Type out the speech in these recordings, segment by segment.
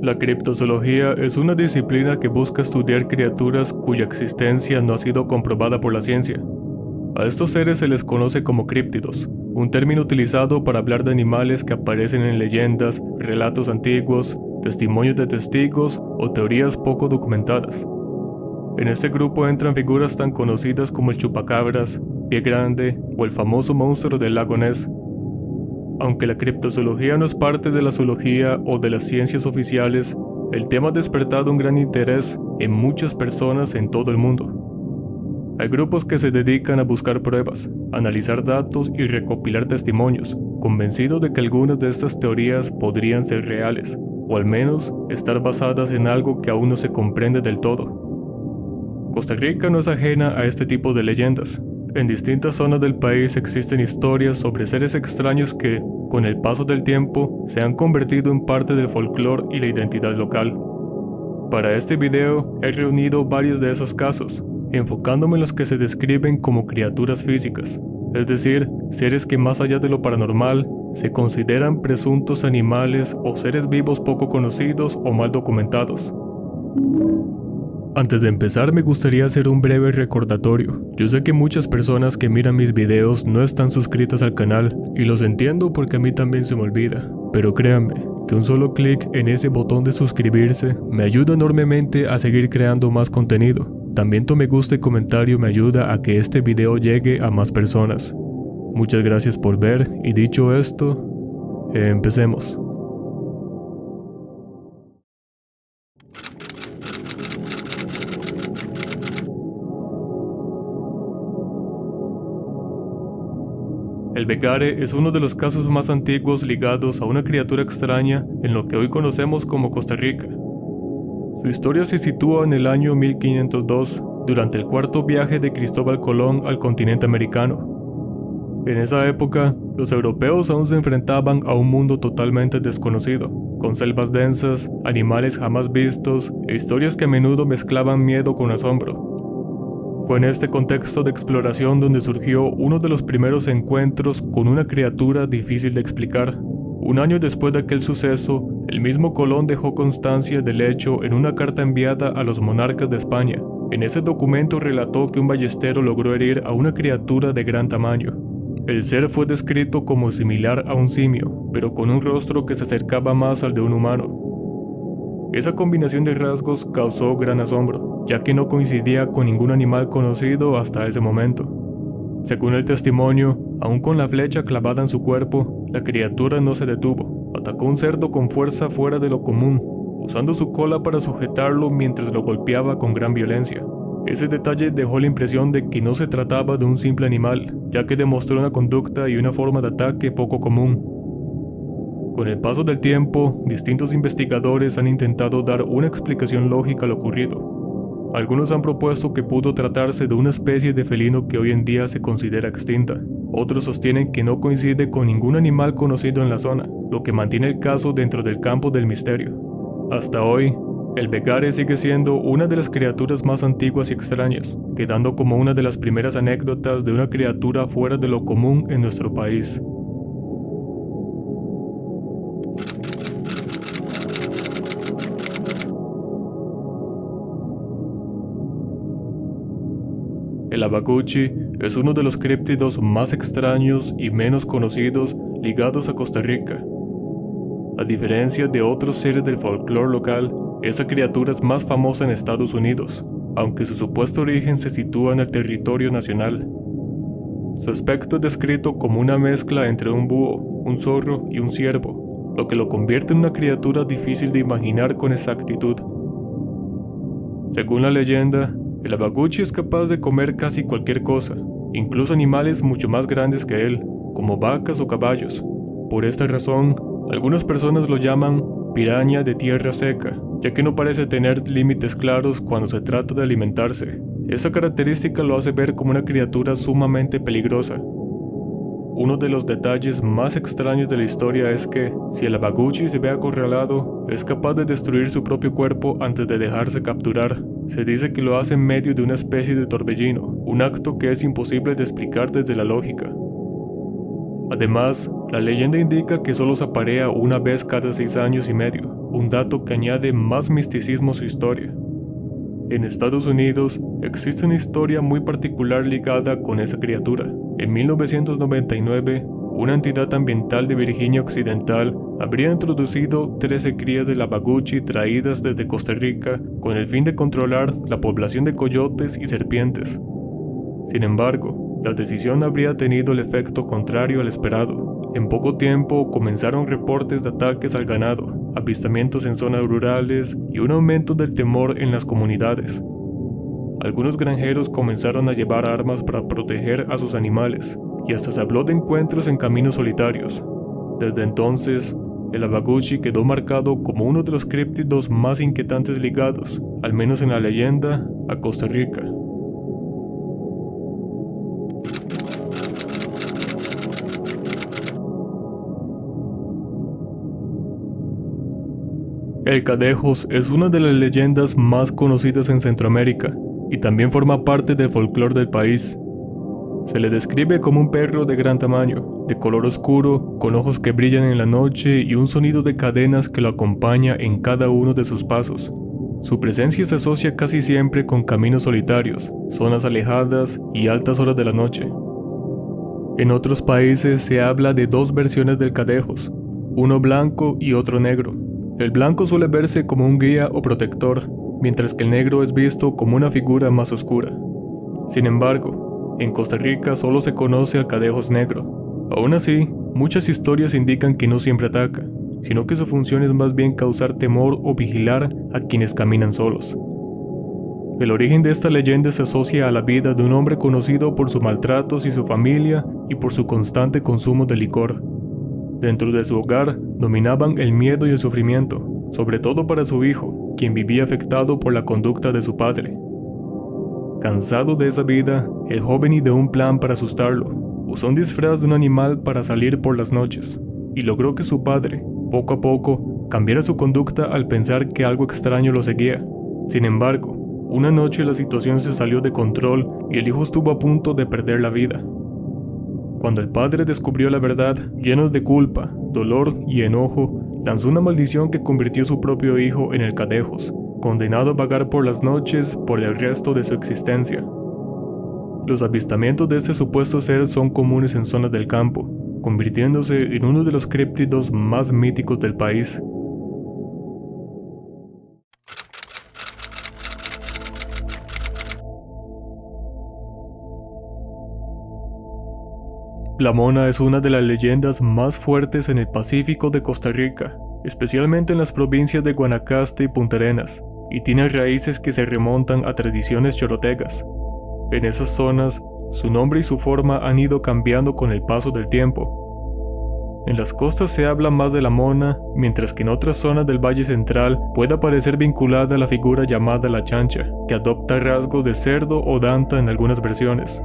La criptozoología es una disciplina que busca estudiar criaturas cuya existencia no ha sido comprobada por la ciencia. A estos seres se les conoce como críptidos, un término utilizado para hablar de animales que aparecen en leyendas, relatos antiguos, testimonios de testigos o teorías poco documentadas. En este grupo entran figuras tan conocidas como el chupacabras, Pie Grande o el famoso monstruo del lago Ness. Aunque la criptozoología no es parte de la zoología o de las ciencias oficiales, el tema ha despertado un gran interés en muchas personas en todo el mundo. Hay grupos que se dedican a buscar pruebas, analizar datos y recopilar testimonios, convencidos de que algunas de estas teorías podrían ser reales, o al menos estar basadas en algo que aún no se comprende del todo. Costa Rica no es ajena a este tipo de leyendas. En distintas zonas del país existen historias sobre seres extraños que, con el paso del tiempo, se han convertido en parte del folclore y la identidad local. Para este video he reunido varios de esos casos, enfocándome en los que se describen como criaturas físicas, es decir, seres que más allá de lo paranormal, se consideran presuntos animales o seres vivos poco conocidos o mal documentados. Antes de empezar me gustaría hacer un breve recordatorio. Yo sé que muchas personas que miran mis videos no están suscritas al canal, y los entiendo porque a mí también se me olvida, pero créanme, que un solo clic en ese botón de suscribirse me ayuda enormemente a seguir creando más contenido. También tu me gusta y comentario me ayuda a que este video llegue a más personas. Muchas gracias por ver, y dicho esto, empecemos. El Begare es uno de los casos más antiguos ligados a una criatura extraña en lo que hoy conocemos como Costa Rica. Su historia se sitúa en el año 1502, durante el cuarto viaje de Cristóbal Colón al continente americano. En esa época, los europeos aún se enfrentaban a un mundo totalmente desconocido, con selvas densas, animales jamás vistos e historias que a menudo mezclaban miedo con asombro. Fue en este contexto de exploración donde surgió uno de los primeros encuentros con una criatura difícil de explicar. Un año después de aquel suceso, el mismo Colón dejó constancia del hecho en una carta enviada a los monarcas de España. En ese documento relató que un ballestero logró herir a una criatura de gran tamaño. El ser fue descrito como similar a un simio, pero con un rostro que se acercaba más al de un humano. Esa combinación de rasgos causó gran asombro, ya que no coincidía con ningún animal conocido hasta ese momento. Según el testimonio, aún con la flecha clavada en su cuerpo, la criatura no se detuvo. Atacó a un cerdo con fuerza fuera de lo común, usando su cola para sujetarlo mientras lo golpeaba con gran violencia. Ese detalle dejó la impresión de que no se trataba de un simple animal, ya que demostró una conducta y una forma de ataque poco común. Con el paso del tiempo, distintos investigadores han intentado dar una explicación lógica a lo ocurrido. Algunos han propuesto que pudo tratarse de una especie de felino que hoy en día se considera extinta. Otros sostienen que no coincide con ningún animal conocido en la zona, lo que mantiene el caso dentro del campo del misterio. Hasta hoy, el Begare sigue siendo una de las criaturas más antiguas y extrañas, quedando como una de las primeras anécdotas de una criatura fuera de lo común en nuestro país. El abacuchi es uno de los críptidos más extraños y menos conocidos ligados a Costa Rica. A diferencia de otros seres del folclore local, esa criatura es más famosa en Estados Unidos, aunque su supuesto origen se sitúa en el territorio nacional. Su aspecto es descrito como una mezcla entre un búho, un zorro y un ciervo, lo que lo convierte en una criatura difícil de imaginar con exactitud. Según la leyenda, el abacuchi es capaz de comer casi cualquier cosa, incluso animales mucho más grandes que él, como vacas o caballos. Por esta razón, algunas personas lo llaman piraña de tierra seca, ya que no parece tener límites claros cuando se trata de alimentarse. Esa característica lo hace ver como una criatura sumamente peligrosa. Uno de los detalles más extraños de la historia es que, si el abacuchi se ve acorralado, es capaz de destruir su propio cuerpo antes de dejarse capturar. Se dice que lo hace en medio de una especie de torbellino, un acto que es imposible de explicar desde la lógica. Además, la leyenda indica que solo se aparea una vez cada 6 años y medio, un dato que añade más misticismo a su historia. En Estados Unidos existe una historia muy particular ligada con esa criatura. En 1999, una entidad ambiental de Virginia Occidental habría introducido 13 crías de Lavaguchi traídas desde Costa Rica con el fin de controlar la población de coyotes y serpientes. Sin embargo, la decisión habría tenido el efecto contrario al esperado. En poco tiempo comenzaron reportes de ataques al ganado, avistamientos en zonas rurales y un aumento del temor en las comunidades. Algunos granjeros comenzaron a llevar armas para proteger a sus animales, y hasta se habló de encuentros en caminos solitarios. Desde entonces, el Lavaguchi quedó marcado como uno de los críptidos más inquietantes ligados, al menos en la leyenda, a Costa Rica. El Cadejos es una de las leyendas más conocidas en Centroamérica y también forma parte del folclore del país. Se le describe como un perro de gran tamaño, de color oscuro, con ojos que brillan en la noche y un sonido de cadenas que lo acompaña en cada uno de sus pasos. Su presencia se asocia casi siempre con caminos solitarios, zonas alejadas y altas horas de la noche. En otros países se habla de dos versiones del Cadejos, uno blanco y otro negro. El blanco suele verse como un guía o protector, mientras que el negro es visto como una figura más oscura. Sin embargo, en Costa Rica solo se conoce al Cadejos negro. Aún así, muchas historias indican que no siempre ataca, sino que su función es más bien causar temor o vigilar a quienes caminan solos. El origen de esta leyenda se asocia a la vida de un hombre conocido por sus maltratos y su familia y por su constante consumo de licor. Dentro de su hogar dominaban el miedo y el sufrimiento, sobre todo para su hijo, quien vivía afectado por la conducta de su padre. Cansado de esa vida, el joven ideó un plan para asustarlo. Usó un disfraz de un animal para salir por las noches, y logró que su padre, poco a poco, cambiara su conducta al pensar que algo extraño lo seguía. Sin embargo, una noche la situación se salió de control y el hijo estuvo a punto de perder la vida. Cuando el padre descubrió la verdad, lleno de culpa, dolor y enojo, lanzó una maldición que convirtió a su propio hijo en el Cadejos, condenado a vagar por las noches por el resto de su existencia. Los avistamientos de este supuesto ser son comunes en zonas del campo, convirtiéndose en uno de los críptidos más míticos del país. La Mona es una de las leyendas más fuertes en el Pacífico de Costa Rica, especialmente en las provincias de Guanacaste y Punta Arenas, y tiene raíces que se remontan a tradiciones chorotegas. En esas zonas, su nombre y su forma han ido cambiando con el paso del tiempo. En las costas se habla más de la Mona, mientras que en otras zonas del Valle Central puede aparecer vinculada a la figura llamada la Chancha, que adopta rasgos de cerdo o danta en algunas versiones.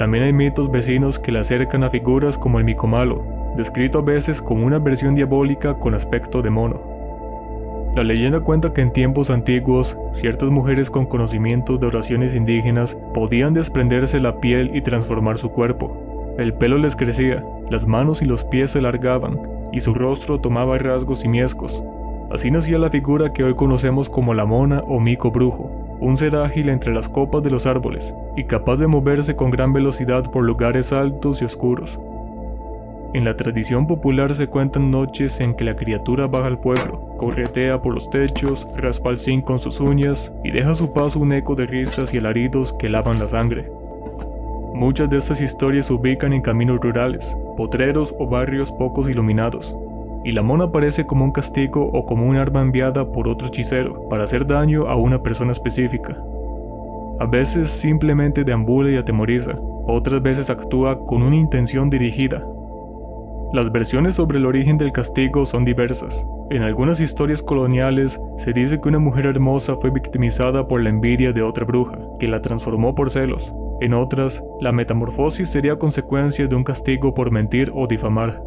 También hay mitos vecinos que le acercan a figuras como el Micomalo, descrito a veces como una versión diabólica con aspecto de mono. La leyenda cuenta que en tiempos antiguos, ciertas mujeres con conocimientos de oraciones indígenas podían desprenderse la piel y transformar su cuerpo. El pelo les crecía, las manos y los pies se alargaban, y su rostro tomaba rasgos simiescos. Así nacía la figura que hoy conocemos como la Mona o Mico Brujo, un ser ágil entre las copas de los árboles, y capaz de moverse con gran velocidad por lugares altos y oscuros. En la tradición popular se cuentan noches en que la criatura baja al pueblo, corretea por los techos, raspa el zinc con sus uñas y deja a su paso un eco de risas y alaridos que lavan la sangre. Muchas de estas historias se ubican en caminos rurales, potreros o barrios poco iluminados, y la Mona aparece como un castigo o como un arma enviada por otro hechicero para hacer daño a una persona específica. A veces simplemente deambula y atemoriza, otras veces actúa con una intención dirigida. Las versiones sobre el origen del castigo son diversas. En algunas historias coloniales se dice que una mujer hermosa fue victimizada por la envidia de otra bruja, que la transformó por celos. En otras, la metamorfosis sería consecuencia de un castigo por mentir o difamar.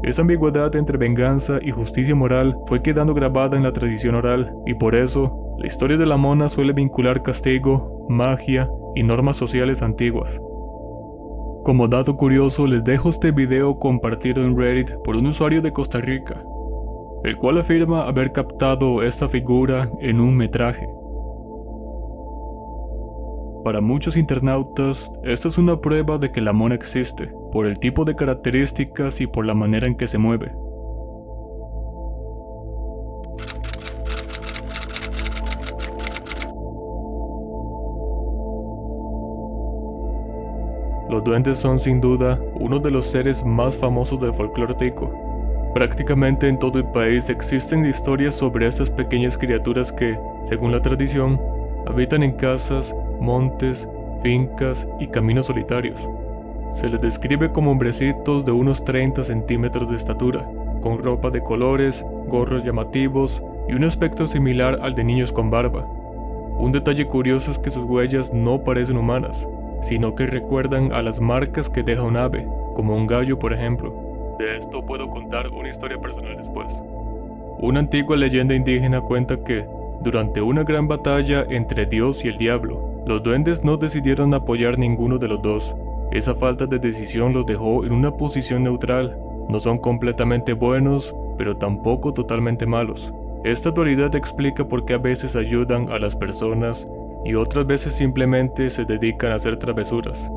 Esa ambigüedad entre venganza y justicia moral fue quedando grabada en la tradición oral, y por eso, la historia de la Mona suele vincular castigo, magia y normas sociales antiguas. Como dato curioso, les dejo este video compartido en Reddit por un usuario de Costa Rica. el cual afirma haber captado esta figura en un metraje. Para muchos internautas, esta es una prueba de que la mona existe, por el tipo de características y por la manera en que se mueve. Los duendes son sin duda uno de los seres más famosos del folclore tico. Prácticamente en todo el país existen historias sobre estas pequeñas criaturas que, según la tradición, habitan en casas, montes, fincas y caminos solitarios. Se les describe como hombrecitos de unos 30 centímetros de estatura, con ropa de colores, gorros llamativos y un aspecto similar al de niños con barba. Un detalle curioso es que sus huellas no parecen humanas, sino que recuerdan a las marcas que deja un ave, como un gallo por ejemplo. De esto puedo contar una historia personal después. Una antigua leyenda indígena cuenta que, durante una gran batalla entre Dios y el diablo, los duendes no decidieron apoyar ninguno de los dos. Esa falta de decisión los dejó en una posición neutral. No son completamente buenos, pero tampoco totalmente malos. Esta dualidad explica por qué a veces ayudan a las personas y otras veces simplemente se dedican a hacer travesuras.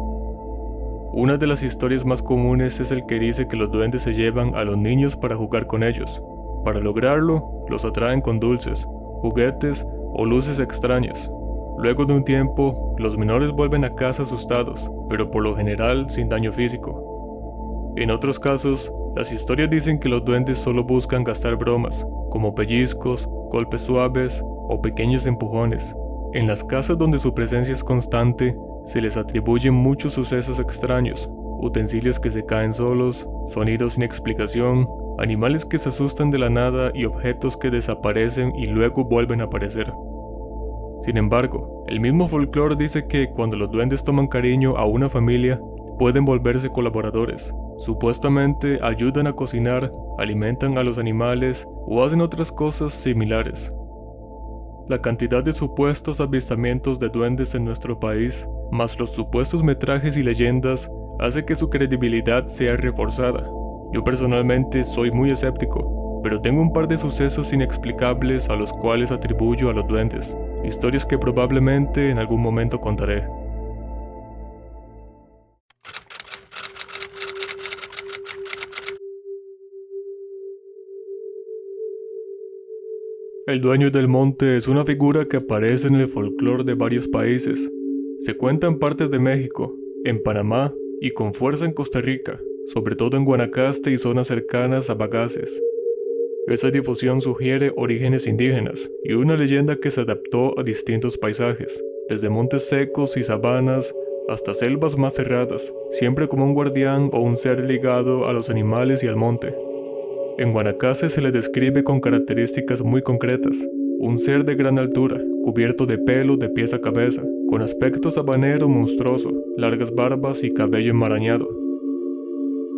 Una de las historias más comunes es el que dice que los duendes se llevan a los niños para jugar con ellos. Para lograrlo, los atraen con dulces, juguetes o luces extrañas. Luego de un tiempo, los menores vuelven a casa asustados, pero por lo general sin daño físico. En otros casos, las historias dicen que los duendes solo buscan gastar bromas, como pellizcos, golpes suaves o pequeños empujones. En las casas donde su presencia es constante, se les atribuyen muchos sucesos extraños, utensilios que se caen solos, sonidos sin explicación, animales que se asustan de la nada y objetos que desaparecen y luego vuelven a aparecer. Sin embargo, el mismo folclore dice que cuando los duendes toman cariño a una familia, pueden volverse colaboradores. Supuestamente ayudan a cocinar, alimentan a los animales o hacen otras cosas similares. La cantidad de supuestos avistamientos de duendes en nuestro país, más los supuestos metrajes y leyendas, hace que su credibilidad sea reforzada. Yo personalmente soy muy escéptico, pero tengo un par de sucesos inexplicables a los cuales atribuyo a los duendes, historias que probablemente en algún momento contaré. El dueño del monte es una figura que aparece en el folclore de varios países. Se cuenta en partes de México, en Panamá y con fuerza en Costa Rica, sobre todo en Guanacaste y zonas cercanas a Bagaces. Esa difusión sugiere orígenes indígenas y una leyenda que se adaptó a distintos paisajes, desde montes secos y sabanas hasta selvas más cerradas, siempre como un guardián o un ser ligado a los animales y al monte. En Guanacaste se le describe con características muy concretas, un ser de gran altura, cubierto de pelo de pies a cabeza, con aspecto sabanero monstruoso, largas barbas y cabello enmarañado.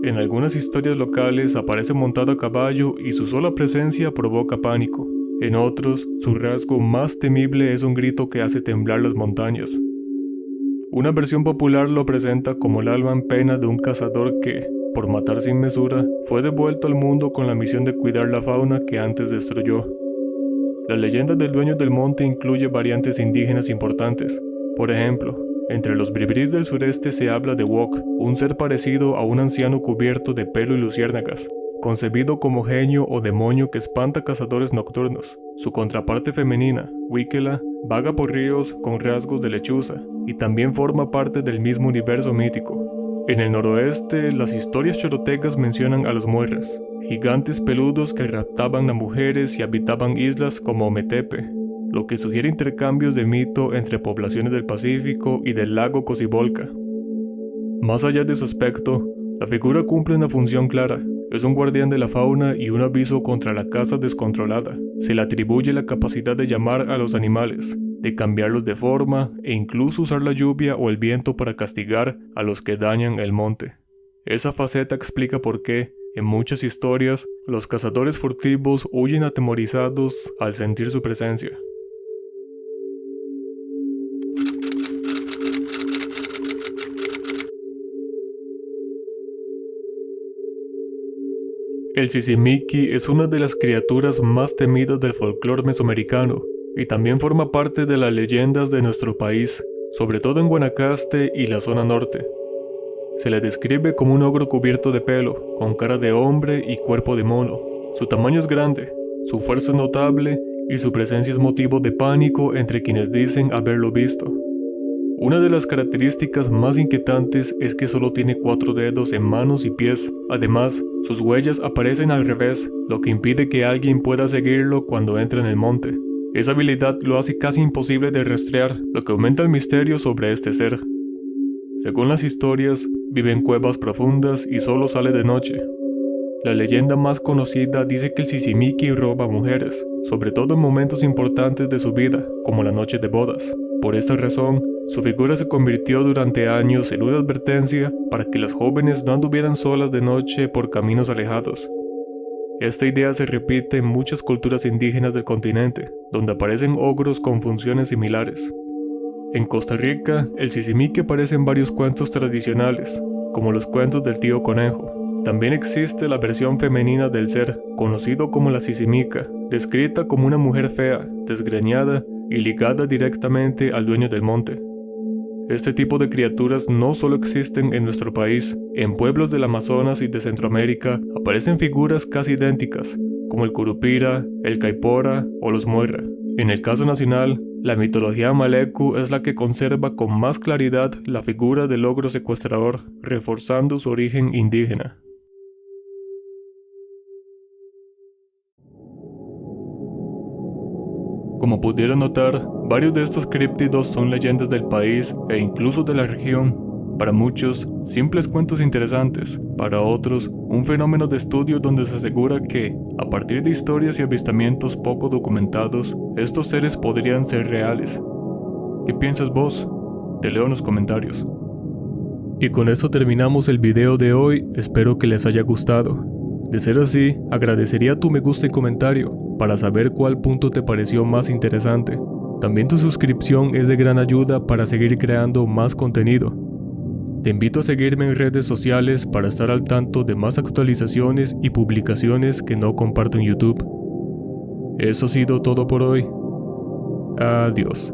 En algunas historias locales aparece montado a caballo y su sola presencia provoca pánico. En otros, su rasgo más temible es un grito que hace temblar las montañas. Una versión popular lo presenta como el alma en pena de un cazador que, por matar sin mesura, fue devuelto al mundo con la misión de cuidar la fauna que antes destruyó. La leyenda del dueño del monte incluye variantes indígenas importantes. Por ejemplo, entre los bribris del sureste se habla de Wok, un ser parecido a un anciano cubierto de pelo y luciérnagas, concebido como genio o demonio que espanta cazadores nocturnos. Su contraparte femenina, Wikela, vaga por ríos con rasgos de lechuza, y también forma parte del mismo universo mítico. En el noroeste, las historias chorotecas mencionan a los muerres, gigantes peludos que raptaban a mujeres y habitaban islas como Ometepe, lo que sugiere intercambios de mito entre poblaciones del Pacífico y del lago Cocibolca. Más allá de su aspecto, la figura cumple una función clara. Es un guardián de la fauna y un aviso contra la caza descontrolada. Se le atribuye la capacidad de llamar a los animales, de cambiarlos de forma e incluso usar la lluvia o el viento para castigar a los que dañan el monte. Esa faceta explica por qué, en muchas historias, los cazadores furtivos huyen atemorizados al sentir su presencia. El Sisimiqui es una de las criaturas más temidas del folclore mesoamericano y también forma parte de las leyendas de nuestro país, sobre todo en Guanacaste y la zona norte. Se le describe como un ogro cubierto de pelo, con cara de hombre y cuerpo de mono. Su tamaño es grande, su fuerza es notable y su presencia es motivo de pánico entre quienes dicen haberlo visto. Una de las características más inquietantes es que solo tiene 4 dedos en manos y pies. Además, sus huellas aparecen al revés, lo que impide que alguien pueda seguirlo cuando entra en el monte. Esa habilidad lo hace casi imposible de rastrear, lo que aumenta el misterio sobre este ser. Según las historias, vive en cuevas profundas y solo sale de noche. La leyenda más conocida dice que el Sisimiqui roba mujeres, sobre todo en momentos importantes de su vida, como la noche de bodas. Por esta razón, su figura se convirtió durante años en una advertencia para que las jóvenes no anduvieran solas de noche por caminos alejados. Esta idea se repite en muchas culturas indígenas del continente, donde aparecen ogros con funciones similares. En Costa Rica, el Sisimiqui aparece en varios cuentos tradicionales, como los cuentos del tío conejo. También existe la versión femenina del ser, conocido como la Sisimica, descrita como una mujer fea, desgreñada y ligada directamente al dueño del monte. Este tipo de criaturas no solo existen en nuestro país, en pueblos del Amazonas y de Centroamérica aparecen figuras casi idénticas, como el Curupira, el Caipora o los Moira. En el caso nacional, la mitología Maleku es la que conserva con más claridad la figura del ogro secuestrador, reforzando su origen indígena. Como pudieron notar, varios de estos críptidos son leyendas del país e incluso de la región. Para muchos, simples cuentos interesantes, para otros, un fenómeno de estudio donde se asegura que, a partir de historias y avistamientos poco documentados, estos seres podrían ser reales. ¿Qué piensas vos? Te leo en los comentarios. Y con eso terminamos el video de hoy, espero que les haya gustado. De ser así, agradecería tu me gusta y comentario, para saber cuál punto te pareció más interesante. También tu suscripción es de gran ayuda para seguir creando más contenido. Te invito a seguirme en redes sociales para estar al tanto de más actualizaciones y publicaciones que no comparto en YouTube. Eso ha sido todo por hoy. Adiós.